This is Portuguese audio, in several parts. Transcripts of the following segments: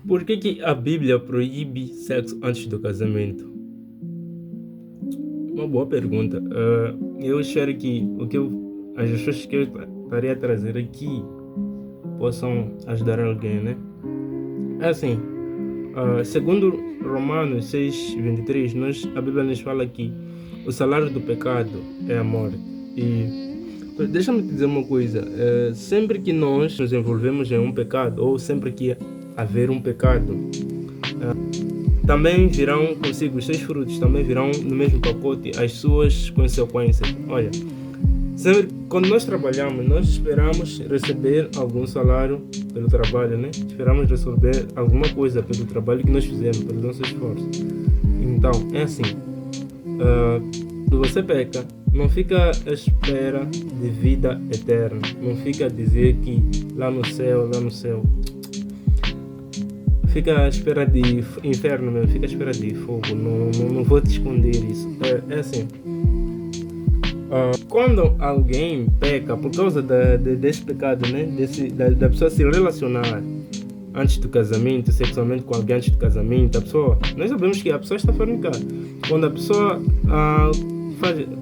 Por que a Bíblia proíbe sexo antes do casamento? Uma boa pergunta. Eu espero que as respostas que eu estaria a trazer aqui possam ajudar alguém, né? É assim, segundo Romanos 6:23, a Bíblia nos fala que o salário do pecado é a morte. E deixa-me te dizer uma coisa, sempre que nós nos envolvemos em um pecado, ou sempre que haver um pecado, também virão consigo os seus frutos, também virão no mesmo pacote as suas consequências. Olha, sempre quando nós trabalhamos, nós esperamos receber algum salário pelo trabalho, né? Esperamos receber alguma coisa pelo trabalho que nós fizemos, pelo nosso esforço. Então, é assim, se você peca, não fica à espera de vida eterna, não fica a dizer que lá no céu, fica à espera de inferno mesmo, fica à espera de fogo, não vou te esconder isso. É assim, quando alguém peca por causa desse pecado, né, da pessoa se relacionar antes do casamento, sexualmente com alguém antes do casamento, nós sabemos que a pessoa está fornicando. Quando a pessoa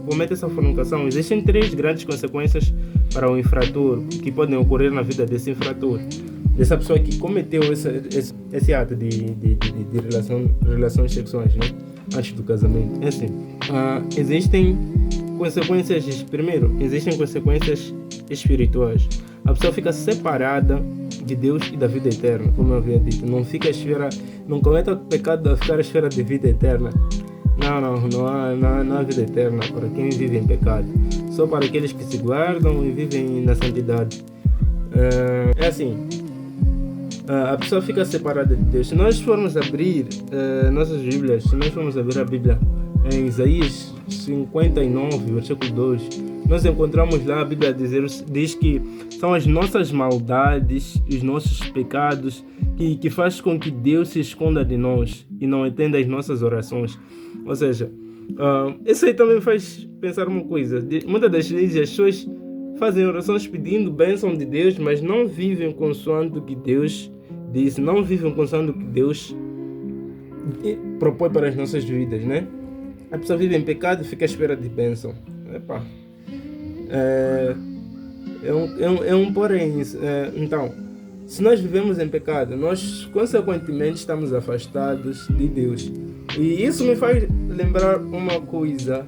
comete essa fornicação, existem 3 grandes consequências para o infrator que podem ocorrer na vida desse infrator, dessa pessoa que cometeu esse ato de relações sexuais, né, antes do casamento. É assim, existem consequências. Primeiro, existem consequências espirituais. A pessoa fica separada de Deus e da vida eterna, como eu havia dito. Não cometa o pecado de ficar à espera de vida eterna. Não há vida eterna para quem vive em pecado. Só para aqueles que se guardam e vivem na santidade. É assim, a pessoa fica separada de Deus. Se nós formos abrir nossas Bíblias, se nós formos abrir a Bíblia em Isaías 59, versículo 2, nós encontramos lá a Bíblia diz que são as nossas maldades, os nossos pecados que faz com que Deus se esconda de nós e não atenda às nossas orações. Ou seja, isso aí também faz pensar uma coisa. Muitas das vezes as pessoas fazem orações pedindo bênção de Deus, mas não vivem consoante o que Deus diz, não vivem consoante o que Deus propõe para as nossas vidas, né? A pessoa vive em pecado e fica à espera de bênção. É um porém. Então, se nós vivemos em pecado, nós consequentemente estamos afastados de Deus. E isso me faz lembrar uma coisa.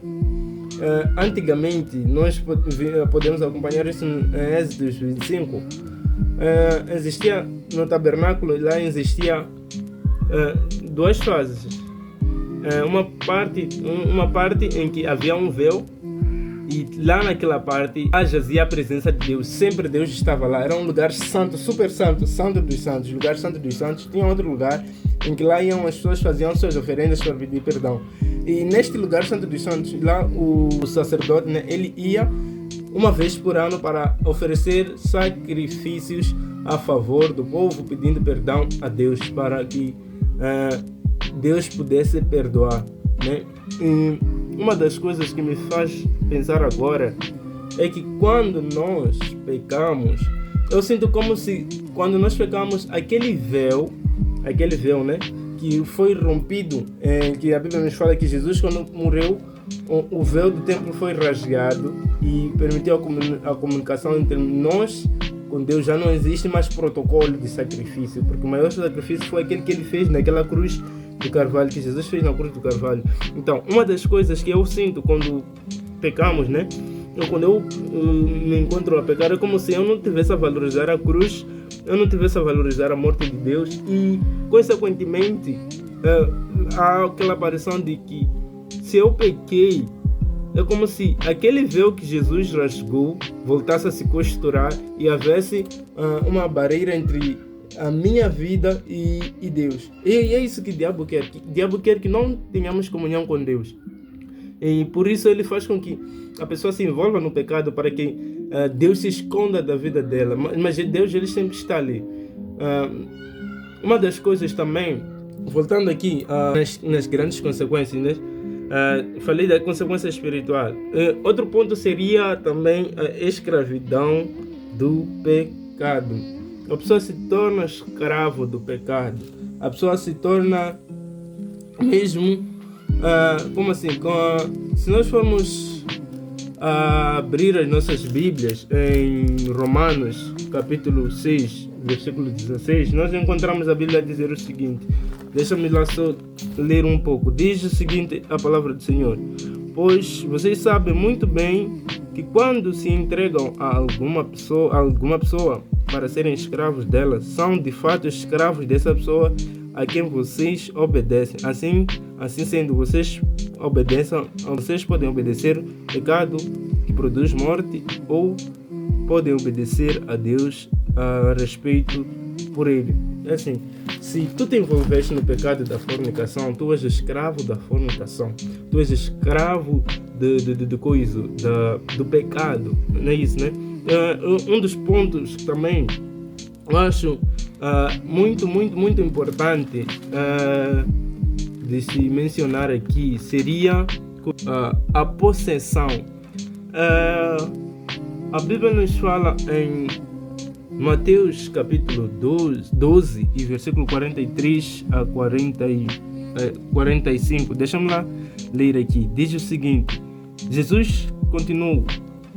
Antigamente, nós podemos acompanhar isso em Êxodo 25. Existia no tabernáculo, lá existia 2 fases. Uma parte em que havia um véu, e lá naquela parte jazia a presença de Deus. Sempre Deus estava lá. Era um lugar santo, super santo, santo dos santos, lugar santo dos santos. Tinha outro lugar em que lá iam as pessoas, faziam suas oferendas para pedir perdão. E neste lugar santo dos santos, lá o sacerdote, né, ele ia uma vez por ano para oferecer sacrifícios a favor do povo, pedindo perdão a Deus, para que Deus pudesse perdoar, né? E uma das coisas que me faz pensar agora é que quando nós pecamos, eu sinto como se quando nós pecamos, aquele véu, né, que foi rompido, que a Bíblia nos fala que Jesus, quando morreu, o véu do templo foi rasgado e permitiu a comunicação entre nós com Deus. Já não existe mais protocolo de sacrifício, porque o maior sacrifício foi aquele que ele fez naquela cruz do Carvalho, que Jesus fez na cruz do Carvalho. Então, uma das coisas que eu sinto quando pecamos, né, quando eu me encontro a pecar, é como se eu não tivesse a valorizar a cruz, eu não tivesse a valorizar a morte de Deus, e consequentemente há aquela aparição de que se eu pequei, é como se aquele véu que Jesus rasgou voltasse a se costurar e houvesse uma barreira entre a minha vida e Deus. E é isso que o diabo quer. O diabo quer que não tenhamos comunhão com Deus. E por isso ele faz com que a pessoa se envolva no pecado, para que Deus se esconda da vida dela. Mas Deus, ele sempre está ali. Uma das coisas também, voltando aqui nas grandes consequências, né? Falei da consequência espiritual. Outro ponto seria também a escravidão do pecado. A pessoa se torna escravo do pecado. a pessoa se torna mesmo, como assim, se nós formos abrir as nossas Bíblias em Romanos capítulo 6, versículo 16, nós encontramos a Bíblia a dizer o seguinte. Deixa-me lá só ler um pouco. Diz o seguinte a palavra do Senhor: pois vocês sabem muito bem que quando se entregam a alguma pessoa para serem escravos dela, são de fato escravos dessa pessoa a quem vocês obedecem. Assim sendo, vocês podem obedecer pecado que produz morte, ou podem obedecer a Deus a respeito por ele. É assim, se tu te envolveste no pecado da fornicação, tu és escravo da fornicação, tu és escravo do pecado, não é isso, né? Um dos pontos que também eu acho muito importante de se mencionar aqui seria a possessão. A Bíblia nos fala em Mateus capítulo 12 e versículo 43 a 45. Deixa-me lá ler aqui. Diz o seguinte: Jesus continuou: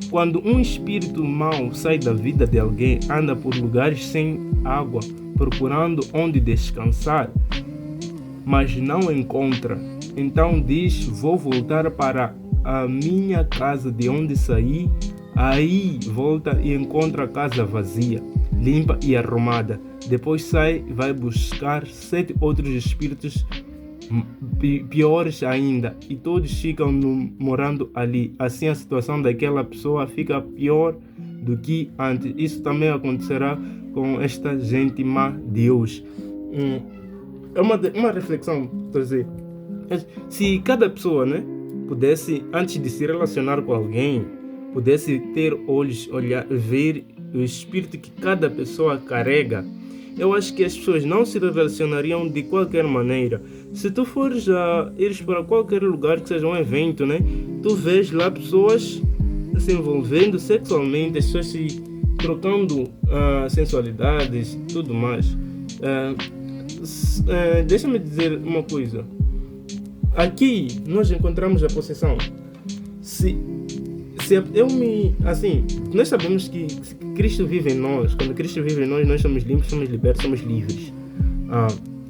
quando um espírito mau sai da vida de alguém, anda por lugares sem água, procurando onde descansar, mas não encontra. Então diz: vou voltar para a minha casa de onde saí. Aí volta e encontra a casa vazia, limpa e arrumada. Depois sai e vai buscar 7 outros espíritos piores ainda, e todos ficam morando ali. Assim a situação daquela pessoa fica pior do que antes. Isso também acontecerá com esta gente má de hoje. É uma reflexão trazer. Se cada pessoa, né, pudesse, antes de se relacionar com alguém, pudesse ter olhos, ver o espírito que cada pessoa carrega, eu acho que as pessoas não se relacionariam de qualquer maneira. Se tu ires para qualquer lugar que seja um evento, né, tu vês lá pessoas se envolvendo sexualmente, as pessoas se trocando sensualidades, tudo mais. Deixa-me dizer uma coisa. Aqui nós encontramos a possessão. Nós sabemos que Cristo vive em nós. Quando Cristo vive em nós, nós somos limpos, somos libertos, somos livres.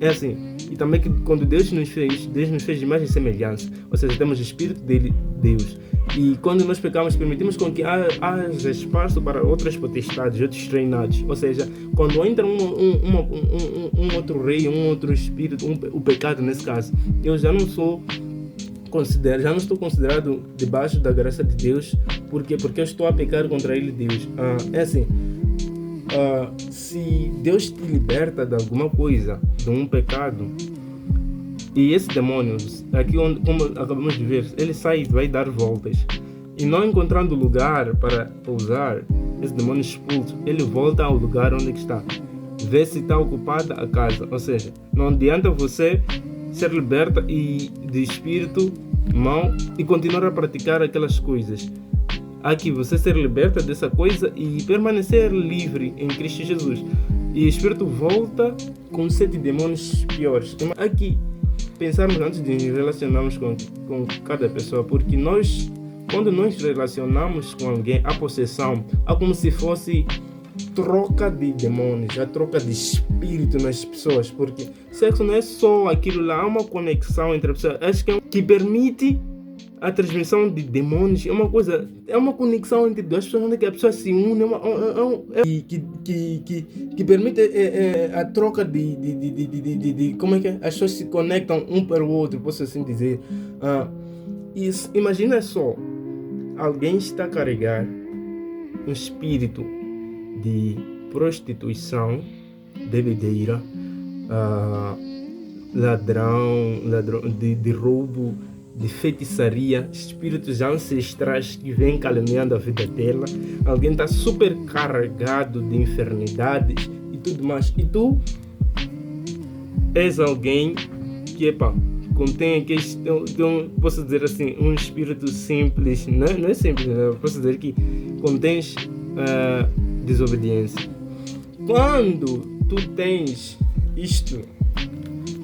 É assim. E também que quando Deus nos fez de imagem e semelhança. Ou seja, temos o Espírito dele, Deus. E quando nós pecamos, permitimos com que haja espaço para outras potestades, outros reinados. Ou seja, quando entra um outro rei, um outro espírito, o pecado nesse caso, eu já não estou considerado debaixo da graça de Deus. Por quê? Porque eu estou a pecar contra ele, Deus. É assim, se Deus te liberta de alguma coisa, de um pecado, e esse demônio, aqui como acabamos de ver, ele sai e vai dar voltas, e não encontrando lugar para pousar, esse demônio expulso, ele volta ao lugar onde está, vê se está ocupada a casa. Ou seja, não adianta você ser liberta de espírito mau e continuar a praticar aquelas coisas. Aqui você ser liberta dessa coisa e permanecer livre em Cristo Jesus. E o espírito volta com 7 demônios piores. Aqui, pensarmos antes de nos relacionarmos com cada pessoa, porque quando nós relacionamos com alguém, a possessão é como se fosse troca de demônios, a troca de espírito nas pessoas, porque sexo não é só aquilo lá, há uma conexão entre as pessoas. Acho que permite a transmissão de demônios, é uma conexão entre duas pessoas, onde a pessoa se une, que permite a troca de como é que as pessoas se conectam um para o outro, posso assim dizer. Imagina só, alguém está a carregar um espírito de prostituição, bebedeira, ladrão de roubo, de feitiçaria, espíritos ancestrais que vêm caluniando a vida dela. Alguém está super carregado de enfermidades e tudo mais. E tu és alguém que contém aqui, posso dizer assim, um espírito simples, não é simples, posso dizer que contens desobediência. Quando tu tens isto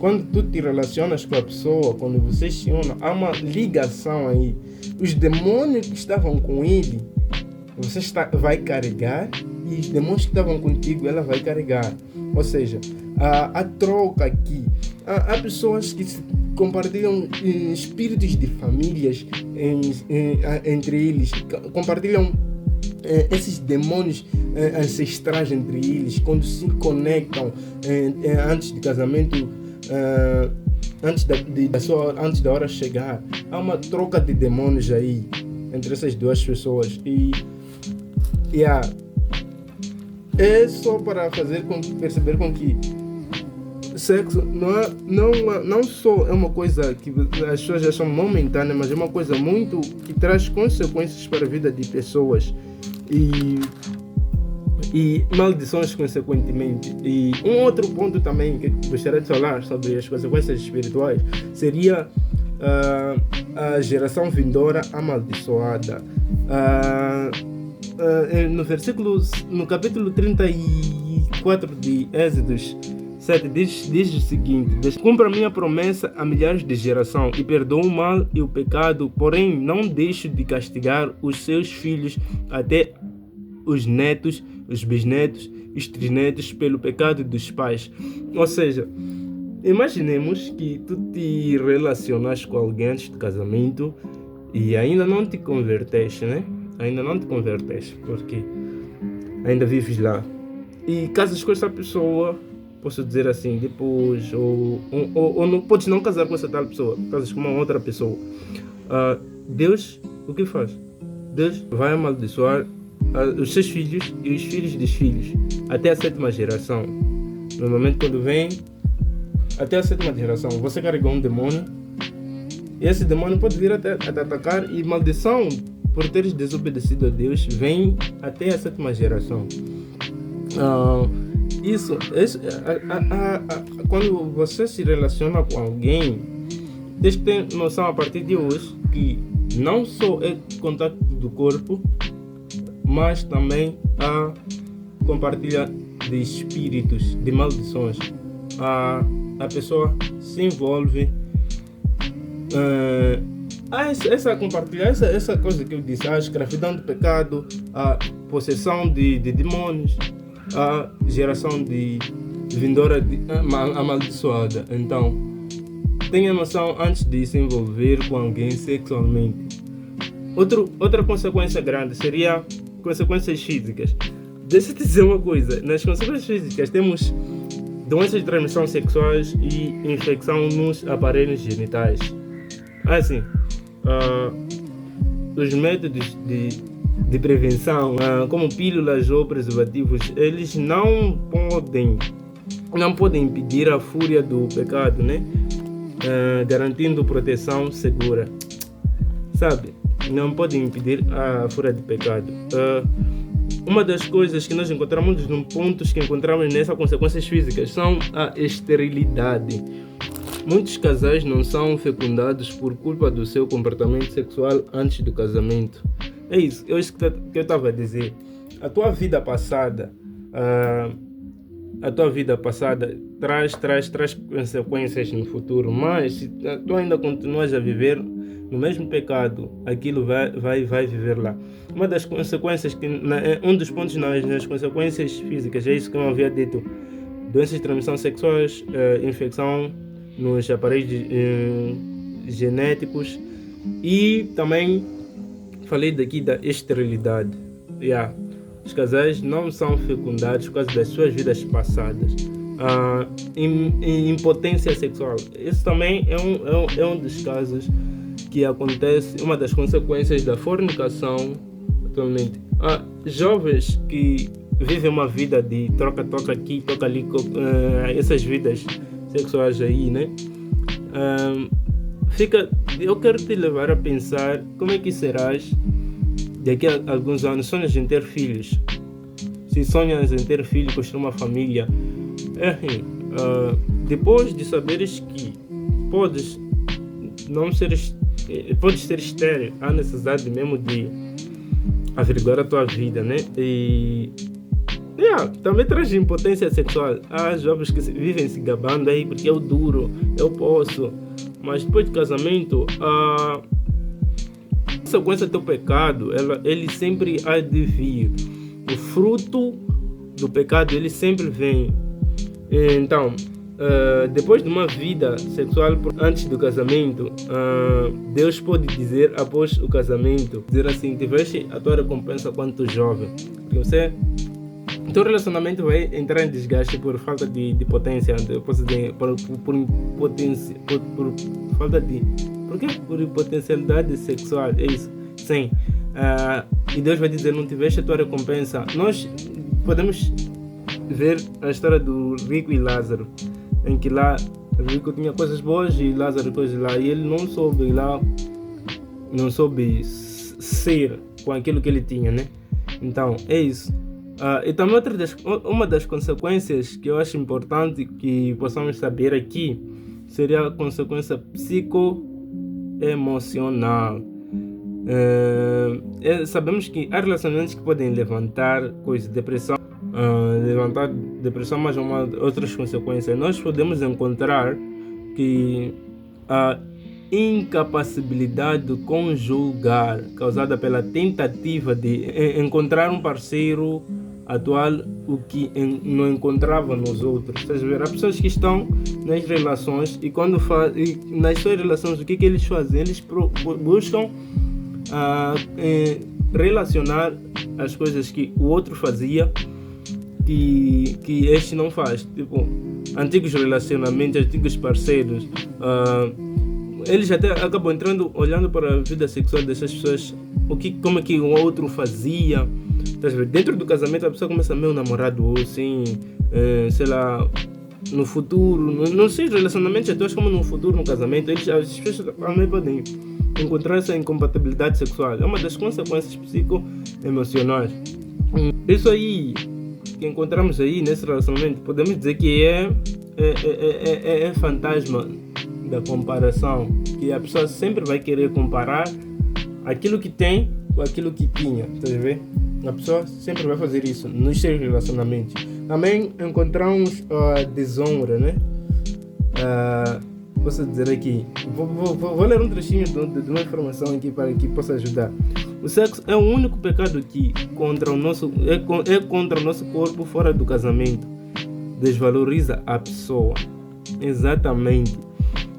quando tu te relacionas com a pessoa, quando vocês se unem, há uma ligação aí. Os demônios que estavam com ele, você vai carregar, e os demônios que estavam contigo, ela vai carregar. Ou seja, a troca aqui. Há pessoas que compartilham espíritos de famílias entre eles, compartilham esses demônios ancestrais entre eles, quando se conectam antes do casamento, antes da hora chegar. Há uma troca de demônios aí entre essas duas pessoas. É só para perceber com que sexo não só é uma coisa que as pessoas acham momentânea, mas é uma coisa muito que traz consequências para a vida de pessoas e maldições consequentemente. E um outro ponto também que gostaria de falar sobre as consequências espirituais seria a geração vindoura amaldiçoada. No capítulo 34 de Êxodos 7 diz o seguinte: cumpra a minha promessa a milhares de gerações e perdoo o mal e o pecado, porém não deixo de castigar os seus filhos até os netos, os bisnetos, os trisnetos pelo pecado dos pais. Ou seja, imaginemos que tu te relacionas com alguém antes do casamento e ainda não te converteste, né? Ainda não te converteste porque ainda vives lá. E casas com essa pessoa, posso dizer assim, depois, ou não podes não casar com essa tal pessoa, casas com uma outra pessoa. Deus, o que faz? Deus vai amaldiçoar os seus filhos e os filhos dos filhos, até a 7ª geração. Normalmente quando vem até a 7ª geração, você carregou um demônio, e esse demônio pode vir até te atacar, e maldição por teres desobedecido a Deus vem até a 7ª geração. Quando você se relaciona com alguém, tens que ter noção a partir de hoje que não só é contato do corpo, mas também há compartilha de espíritos, de maldições. A pessoa se envolve. Essa coisa que eu disse, a escravidão do pecado, a possessão de demônios, a geração de vindoura amaldiçoada. Então, tenha noção antes de se envolver com alguém sexualmente. Outra consequência grande seria consequências físicas. Deixa eu te dizer uma coisa: nas consequências físicas temos doenças de transmissão sexuais e infecção nos aparelhos genitais. Assim, os métodos de prevenção, como pílulas ou preservativos, eles não podem impedir a fúria do pecado, né? Garantindo proteção segura, sabe? Não podem impedir a fúria do pecado. Uma das coisas que nós encontramos, pontos que encontramos nessas consequências físicas, são a esterilidade. Muitos casais não são fecundados por culpa do seu comportamento sexual antes do casamento. É isso que eu estava a dizer. A tua vida passada traz consequências no futuro, mas se tu ainda continuas a viver no mesmo pecado, aquilo vai viver lá. Uma das consequências, um dos pontos nas consequências físicas, é isso que eu havia dito: doenças de transmissão sexuais, infecção nos aparelhos genéticos, e também falei daqui da esterilidade. Os casais não são fecundados por causa das suas vidas passadas. Impotência sexual, isso também é um dos casos que acontece, uma das consequências da fornicação atualmente. Jovens que vivem uma vida de troca aqui, troca ali, essas vidas sexuais aí, né? Eu quero te levar a pensar como é que serás daqui a alguns anos. Sonhas em ter filhos? Se sonhas em ter filhos, construir uma família, depois de saberes que podes ser estéril, há necessidade mesmo de averiguar a tua vida, né? E também traz impotência sexual. Há jovens que vivem se gabando aí porque eu duro, eu posso. Mas depois do casamento, a consequência do teu pecado, ele sempre há de vir. O fruto do pecado, ele sempre vem. Então, depois de uma vida sexual antes do casamento, Deus pode dizer após o casamento, dizer assim, tiveste a tua recompensa quando tu jovem. Porque teu relacionamento vai entrar em desgaste por falta de potência, eu posso dizer, por falta de... Por quê? Por potencialidade sexual, é isso. Sim. E Deus vai dizer, não tiveste a tua recompensa. Nós podemos ver a história do rico e Lázaro, em que lá o rico tinha coisas boas e Lázaro coisas lá, e ele não soube ser com aquilo que ele tinha, né? Então, é isso. E também uma das consequências que eu acho importante que possamos saber aqui seria a consequência psicoemocional. Sabemos que há relacionamentos que podem levantar depressão, mas outras consequências. Nós podemos encontrar que a incapacidade conjugal causada pela tentativa de encontrar um parceiro atual, o que não encontrava nos outros. Estás a ver? Há pessoas que estão nas relações e nas suas relações, o que eles fazem? Eles buscam relacionar as coisas que o outro fazia que este não faz. Tipo, antigos relacionamentos, antigos parceiros, eles até acabam olhando para a vida sexual dessas pessoas, como é que o outro fazia. Dentro do casamento a pessoa começa, meu namorado, assim, sei lá, no futuro, não sei, relacionamentos atuais como no futuro, no casamento, as pessoas também podem encontrar essa incompatibilidade sexual. É uma das consequências psicoemocionais. Isso aí que encontramos aí nesse relacionamento, podemos dizer que é fantasma da comparação, que a pessoa sempre vai querer comparar aquilo que tem com aquilo que tinha, tá vendo? A pessoa sempre vai fazer isso nos seus relacionamentos. Também encontramos a desonra, né? Posso dizer aqui, vou ler um trechinho de uma informação aqui para que possa ajudar. O sexo é o único pecado que contra o nosso corpo fora do casamento. Desvaloriza a pessoa. Exatamente.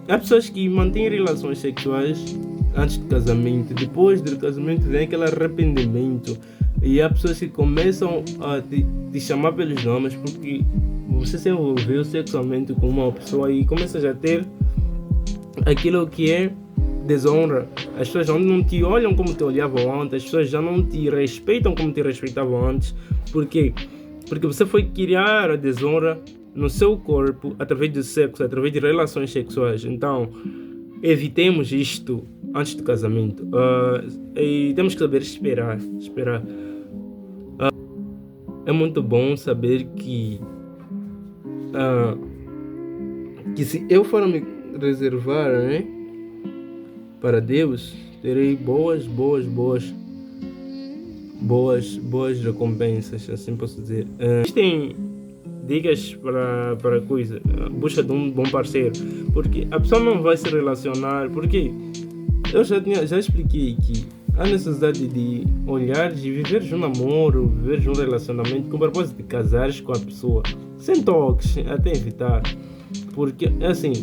Há pessoas que mantêm relações sexuais antes do casamento. Depois do casamento vem aquele arrependimento. E há pessoas que começam a te chamar pelos nomes porque você se envolveu sexualmente com uma pessoa e começa a ter aquilo que é desonra. As pessoas já não te olham como te olhavam antes, as pessoas já não te respeitam como te respeitavam antes. Por quê? Porque você foi criar a desonra no seu corpo através do sexo, através de relações sexuais. Então, evitemos isto antes do casamento. E temos que saber esperar. É muito bom saber que se eu for me reservar, né, para Deus, terei boas recompensas, assim posso dizer. Existem dicas para coisa, busca de um bom parceiro, porque a pessoa não vai se relacionar, porque eu já expliquei que há necessidade de olhar, de viver um namoro, viver um relacionamento com o propósito de casares com a pessoa, sem toques, até evitar, porque assim,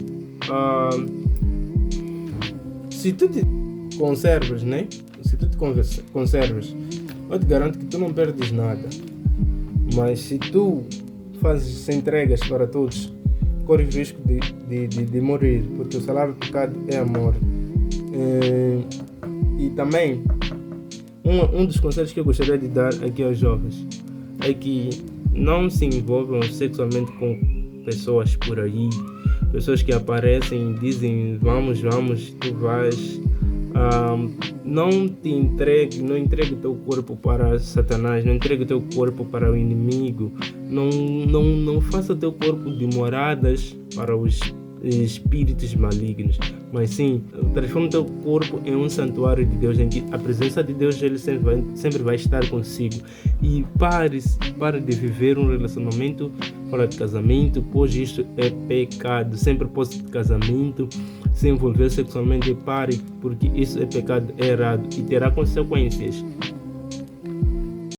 se tu te conservas, né? Se tu te conservas, eu te garanto que tu não perdes nada. Mas se tu fazes entregas para todos, corres risco de morrer, porque o salário do pecado é a morte. E também, um dos conselhos que eu gostaria de dar aqui aos jovens é que não se envolvam sexualmente com pessoas por aí, pessoas que aparecem e dizem vamos, tu vais. Não entregue o teu corpo para Satanás, não entregue o teu corpo para o inimigo, não faça o teu corpo de moradas para os espíritos malignos, mas sim, transforma o teu corpo em um santuário de Deus, em que a presença de Deus ele sempre vai estar consigo. E pare de viver um relacionamento fora de casamento, pois isto é pecado. Sempre após de casamento, se envolver sexualmente, pare, porque isso é pecado, é errado e terá consequências.